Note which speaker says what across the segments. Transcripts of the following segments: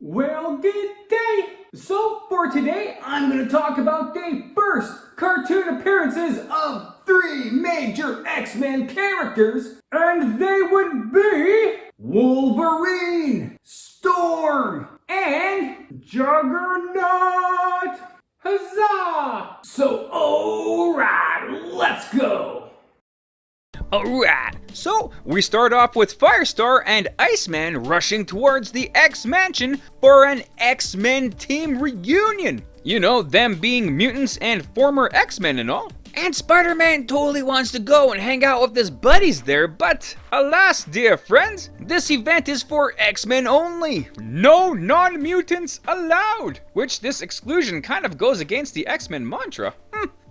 Speaker 1: Well, good day! So, for today, I'm going to talk about the first cartoon appearances of 3 major X-Men characters, and they would be Wolverine, Storm, and Juggernaut! Huzzah! So, alright, let's go!
Speaker 2: Alright, so we start off with Firestar and Iceman rushing towards the X-Mansion for an X-Men team reunion. You know, them being mutants and former X-Men and all. And Spider-Man totally wants to go and hang out with his buddies there, but alas, dear friends, this event is for X-Men only. No non-mutants allowed. Which this exclusion kind of goes against the X-Men mantra.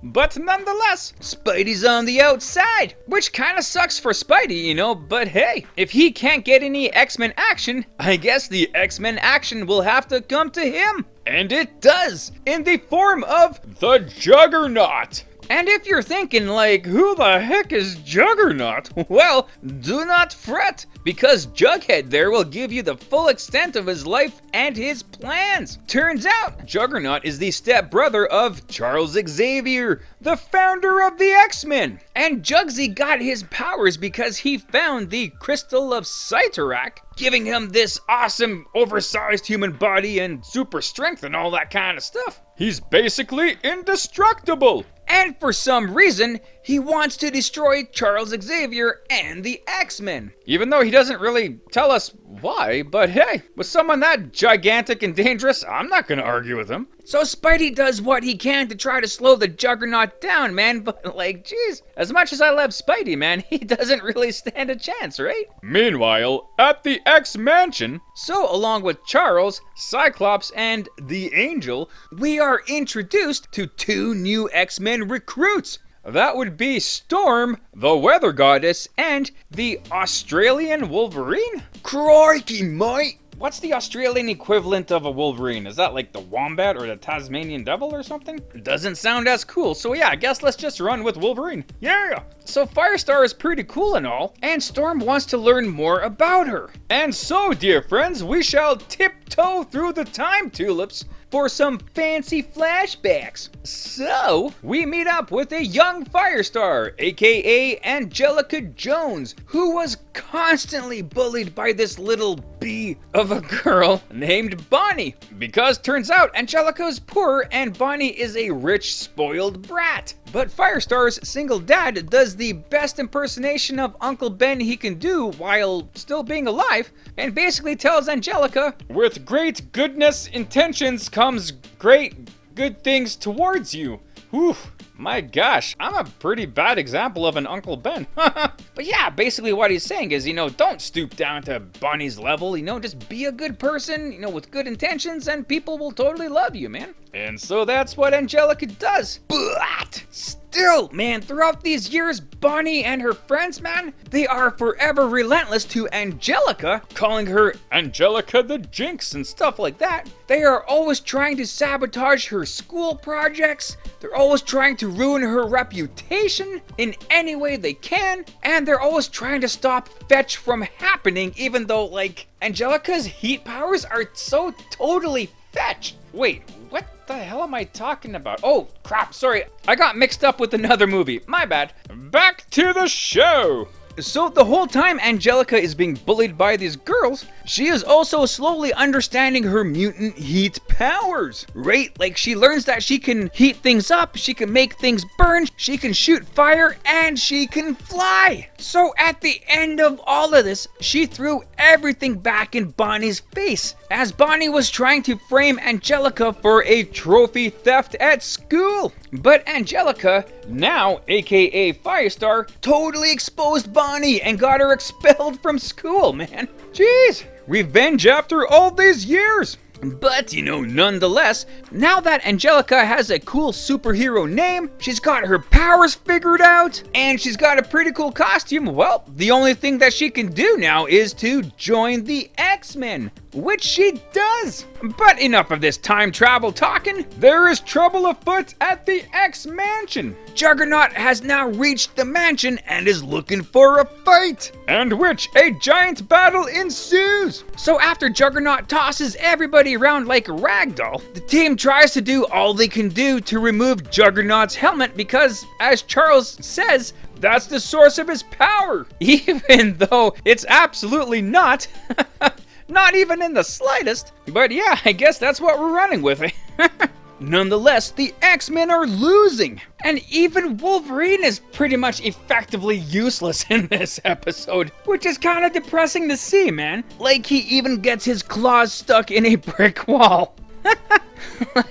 Speaker 2: But nonetheless, Spidey's on the outside, which kinda sucks for Spidey, you know, but hey, if he can't get any X-Men action, I guess the X-Men action will have to come to him. And it does, in the form of the Juggernaut. And if you're thinking, like, who the heck is Juggernaut? Well, do not fret, because Jughead there will give you the full extent of his life and his plans. Turns out, Juggernaut is the stepbrother of Charles Xavier, the founder of the X-Men. And Jugsy got his powers because he found the Crystal of Cyttorak, giving him this awesome, oversized human body and super strength and all that kind of stuff. He's basically indestructible. And for some reason, he wants to destroy Charles Xavier and the X-Men. Even though he doesn't really tell us why, but hey, with someone that gigantic and dangerous, I'm not gonna argue with him. So Spidey does what he can to try to slow the Juggernaut down, man, but like, geez, as much as I love Spidey, man, he doesn't really stand a chance, right? Meanwhile, at the X-Mansion, so along with Charles, Cyclops, and the Angel, we are introduced to 2 new X-Men recruits. That would be Storm, the Weather Goddess, and the Australian Wolverine? Crikey, mate! What's the Australian equivalent of a Wolverine? Is that like the Wombat or the Tasmanian Devil or something? Doesn't sound as cool, so yeah, I guess let's just run with Wolverine. Yeah! So Firestar is pretty cool and all, and Storm wants to learn more about her. And so, dear friends, we shall tiptoe through the time tulips for some fancy flashbacks. So, we meet up with a young Firestar, aka Angelica Jones, who was constantly bullied by this little bee of a girl named Bonnie. Because turns out Angelica's poor and Bonnie is a rich, spoiled brat. But Firestar's single dad does the best impersonation of Uncle Ben he can do while still being alive, and basically tells Angelica, with great goodness intentions comes great good things towards you. Whew. My gosh, I'm a pretty bad example of an Uncle Ben. But yeah, basically what he's saying is, you know, don't stoop down to Bonnie's level, you know, just be a good person, you know, with good intentions, and people will totally love you, man. And so that's what Angelica does. But still, man, throughout these years, Bonnie and her friends, man, they are forever relentless to Angelica, calling her Angelica the Jinx and stuff like that. They are always trying to sabotage her school projects. They're always trying to ruin her reputation in any way they can. And they're always trying to stop Fetch from happening, even though, like, Angelica's heat powers are so totally Fetch. Wait, what the hell am I talking about? Oh, crap, sorry. I got mixed up with another movie. My bad. Back to the show. So the whole time Angelica is being bullied by these girls, she is also slowly understanding her mutant heat powers, right? Like, she learns that she can heat things up, she can make things burn, she can shoot fire, and she can fly. So at the end of all of this, she threw everything back in Bonnie's face, as Bonnie was trying to frame Angelica for a trophy theft at school. But Angelica, now aka Firestar, totally exposed Bonnie and got her expelled from school, man. Jeez, revenge after all these years. But, nonetheless, now that Angelica has a cool superhero name, she's got her powers figured out, and she's got a pretty cool costume, well, the only thing that she can do now is to join the X-Men, which she does. But enough of this time travel talking. There is trouble afoot at the X-Mansion. Juggernaut has now reached the mansion and is looking for a fight, and which a giant battle ensues. So after Juggernaut tosses everybody around like a ragdoll, the team tries to do all they can do to remove Juggernaut's helmet because, as Charles says, that's the source of his power, even though it's absolutely not. Not even in the slightest. But yeah, I guess that's what we're running with. Nonetheless, the X-Men are losing, and even Wolverine is pretty much effectively useless in this episode, which is kind of depressing to see, man. Like, he even gets his claws stuck in a brick wall.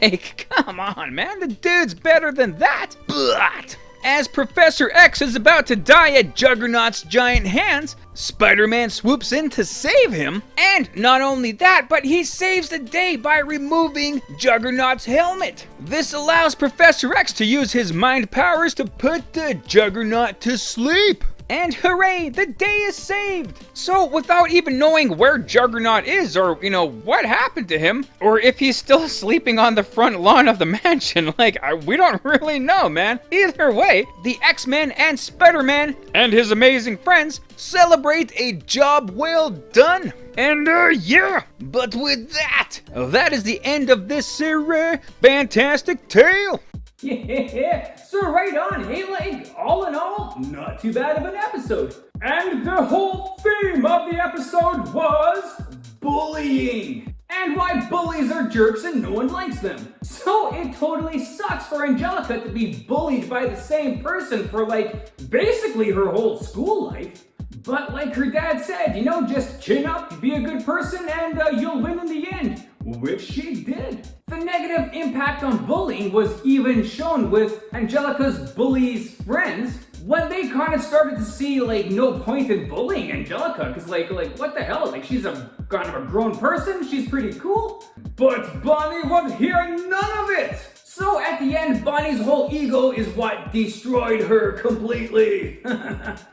Speaker 2: Like, come on, man, the dude's better than that. But as Professor X is about to die at Juggernaut's giant hands, Spider-Man swoops in to save him, and not only that, but he saves the day by removing Juggernaut's helmet. This allows Professor X to use his mind powers to put the Juggernaut to sleep. And hooray, the day is saved! So without even knowing where Juggernaut is or, what happened to him, or if he's still sleeping on the front lawn of the mansion, we don't really know, man. Either way, the X-Men and Spider-Man and his amazing friends celebrate a job well done. And yeah, but with that is the end of this fantastic tale.
Speaker 1: Yeah, so right on, hey, all in all, not too bad of an episode. And the whole theme of the episode was bullying, and why bullies are jerks and no one likes them. So it totally sucks for Angelica to be bullied by the same person for basically her whole school life. But like her dad said, just chin up, be a good person, and you'll win in the end, which she did. The negative impact on bullying was even shown with Angelica's bullies' friends when they kind of started to see no point in bullying Angelica, because what the hell, she's a kind of a grown person, she's pretty cool. But Bonnie would hear none of it. So at the end, Bonnie's whole ego is what destroyed her completely.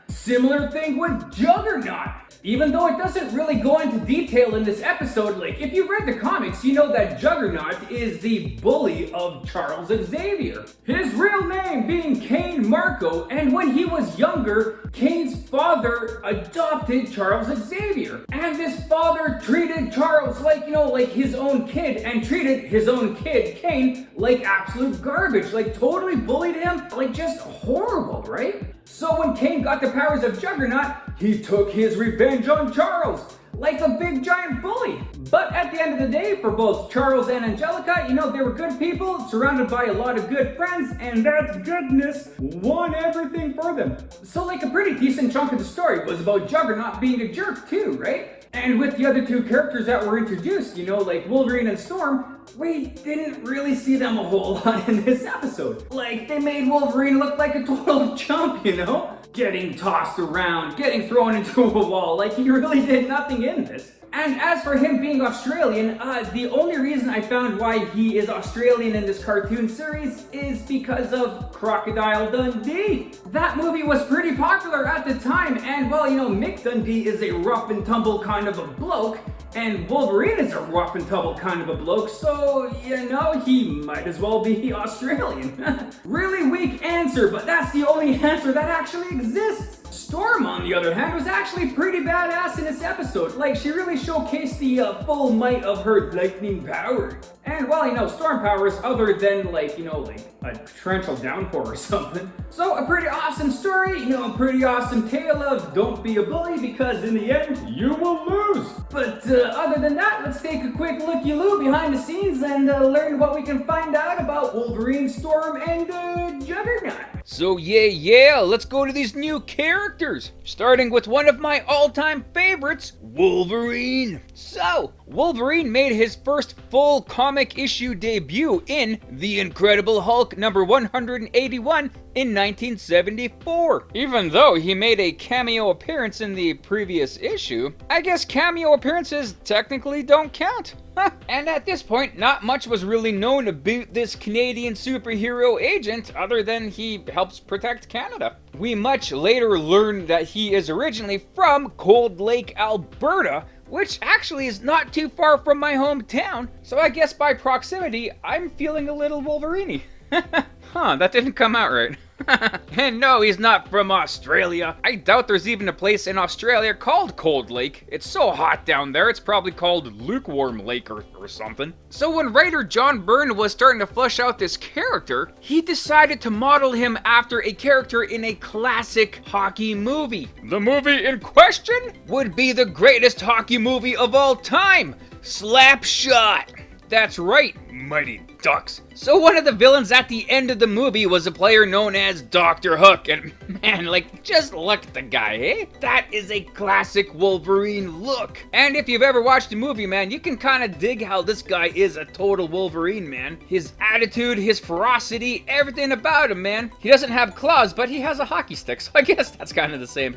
Speaker 1: Similar thing with Juggernaut. Even though it doesn't really go into detail in this episode, if you've read the comics, you know that Juggernaut is the bully of Charles Xavier. His real name being Cain Marco, and when he was younger, Cain's father adopted Charles Xavier. And this father treated Charles like his own kid, and treated his own kid, Cain, like absolute garbage, totally bullied him, just horrible, right? So when Cain got the powers of Juggernaut, he took his revenge on Charles, like a big giant bully. But at the end of the day, for both Charles and Angelica, they were good people, surrounded by a lot of good friends, and that goodness won everything for them. So a pretty decent chunk of the story was about Juggernaut being a jerk too, right? And with the other two characters that were introduced, like Wolverine and Storm, we didn't really see them a whole lot in this episode. They made Wolverine look like a total chump, Getting tossed around, getting thrown into a wall, he really did nothing in this. And as for him being Australian, the only reason I found why he is Australian in this cartoon series is because of Crocodile Dundee. That movie was pretty popular at the time, and Mick Dundee is a rough and tumble kind of a bloke, and Wolverine is a rough and tumble kind of a bloke, so, he might as well be Australian. Really weak answer, but that's the only answer that actually exists. Storm, on the other hand, was actually pretty badass in this episode. She really showcased the full might of her lightning power. And storm powers other than a torrential downpour or something. So a pretty awesome story, a pretty awesome tale of don't be a bully because in the end, you will lose. But other than that, let's take a quick looky-loo behind the scenes and learn what we can find out about Wolverine, Storm, and Juggernaut.
Speaker 2: So yeah, let's go to these new characters. Starting with one of my all-time favorites, Wolverine. So, Wolverine made his first full comic issue debut in The Incredible Hulk number 181 in 1974. Even though he made a cameo appearance in the previous issue, I guess cameo appearances technically don't count. And at this point, not much was really known about this Canadian superhero agent other than he helps protect Canada. We much later learned that he is originally from Cold Lake, Alberta, which actually is not too far from my hometown, so I guess by proximity, I'm feeling a little Wolverine-y. That didn't come out right. And no, he's not from Australia. I doubt there's even a place in Australia called Cold Lake. It's so hot down there, it's probably called Lukewarm Lake or something. So when writer John Byrne was starting to flesh out this character, he decided to model him after a character in a classic hockey movie. The movie in question would be the greatest hockey movie of all time, Slapshot. That's right, Mighty Ducks. So one of the villains at the end of the movie was a player known as Dr. Hook, and man, like, just look at the guy, eh? That is a classic Wolverine look. And if you've ever watched the movie, man, you can kind of dig how this guy is a total Wolverine, man. His attitude, his ferocity, everything about him, man. He doesn't have claws, but he has a hockey stick, so I guess that's kind of the same.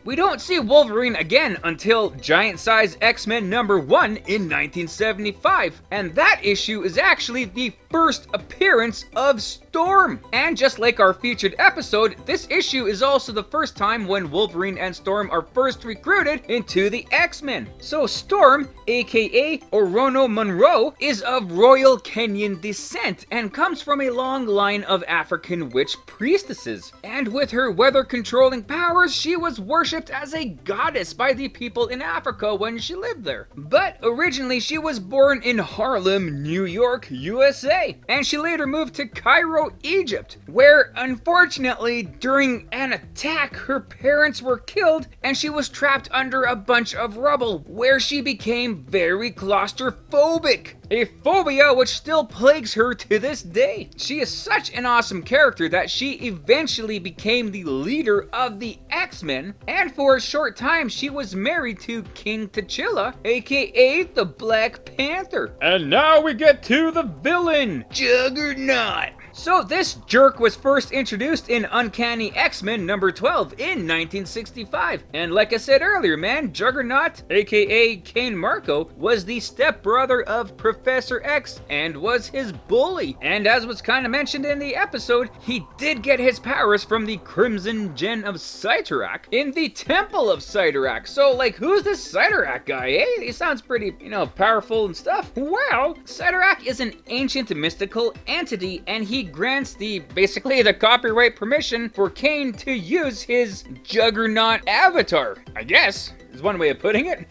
Speaker 2: We don't see Wolverine again until Giant Size X-Men #1 in 1975, and that issue is actually the first appearance of Storm. And just like our featured episode, this issue is also the first time when Wolverine and Storm are first recruited into the X-Men. So Storm, aka Orono Monroe, is of Royal Kenyan descent and comes from a long line of African witch priestesses. And with her weather controlling powers, she was worshipped as a goddess by the people in Africa when she lived there. But originally she was born in Harlem, New York, USA, and she later moved to Cairo, Egypt, where unfortunately during an attack her parents were killed and she was trapped under a bunch of rubble, where she became very claustrophobic, a phobia which still plagues her to this day. She is such an awesome character that she eventually became the leader of the X-Men, and for a short time she was married to King T'Challa, aka the Black Panther. And now we get to the villain, Juggernaut. So this jerk was first introduced in Uncanny X-Men #12 in 1965. And like I said earlier, man, Juggernaut, aka Kane Marco, was the stepbrother of Professor X and was his bully. And as was kind of mentioned in the episode, he did get his powers from the Crimson Gem of Cyttorak in the Temple of Cyttorak. So like, who's this Cyttorak guy, eh? He sounds pretty, powerful and stuff. Well, Cyttorak is an ancient mystical entity, and he grants basically the copyright permission for Kane to use his Juggernaut avatar, I guess is one way of putting it.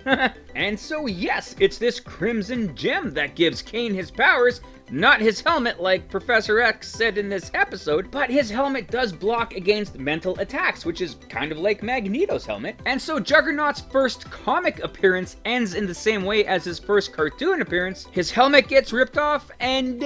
Speaker 2: And so yes, it's this Crimson Gem that gives Kane his powers, not his helmet like Professor X said in this episode, but his helmet does block against mental attacks, which is kind of like Magneto's helmet. And so Juggernaut's first comic appearance ends in the same way as his first cartoon appearance. His helmet gets ripped off and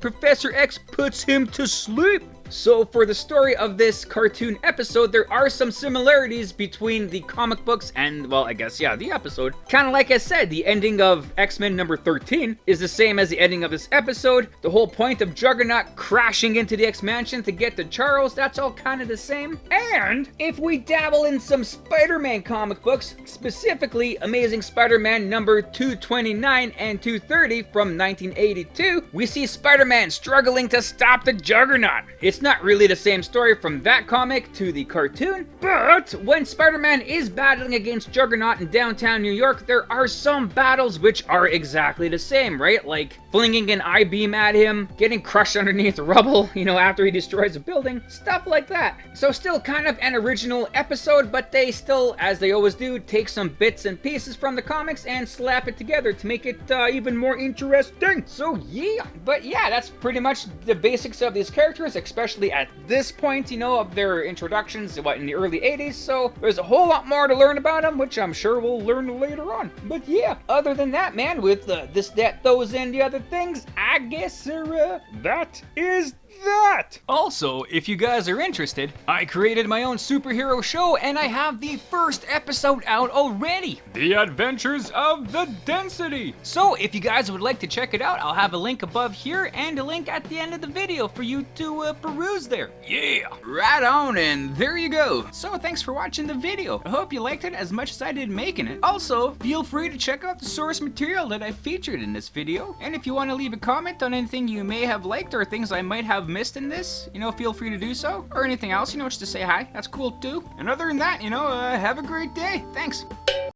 Speaker 2: Professor X puts him to sleep. So for the story of this cartoon episode, there are some similarities between the comic books and, well, I guess, yeah, the episode. Kind of like I said, the ending of X-Men #13 is the same as the ending of this episode. The whole point of Juggernaut crashing into the X-Mansion to get to Charles, that's all kind of the same. And if we dabble in some Spider-Man comic books, specifically Amazing Spider-Man #229 and 230 from 1982, we see Spider-Man struggling to stop the Juggernaut. It's not really the same story from that comic to the cartoon, but when Spider-Man is battling against Juggernaut in downtown New York, there are some battles which are exactly the same, right? Like flinging an I-beam at him, getting crushed underneath the rubble, after he destroys a building, stuff like that. So still kind of an original episode, but they still, as they always do, take some bits and pieces from the comics and slap it together to make it even more interesting. So yeah, but yeah, that's pretty much the basics of these characters, especially at this point, of their introductions, in the early 80s, so there's a whole lot more to learn about them, which I'm sure we'll learn later on. But yeah, other than that, man, with this, that, those, and the other things, I guess, that is that. Also, if you guys are interested, I created my own superhero show and I have the first episode out already. The Adventures of the Density. So if you guys would like to check it out, I'll have a link above here and a link at the end of the video for you to peruse there. Yeah, right on, and there you go. So thanks for watching the video. I hope you liked it as much as I did making it. Also, feel free to check out the source material that I featured in this video. And if you want to leave a comment on anything you may have liked or things I might have missed in this, feel free to do so. Or anything else, just to say hi. That's cool too. And other than that, have a great day. Thanks.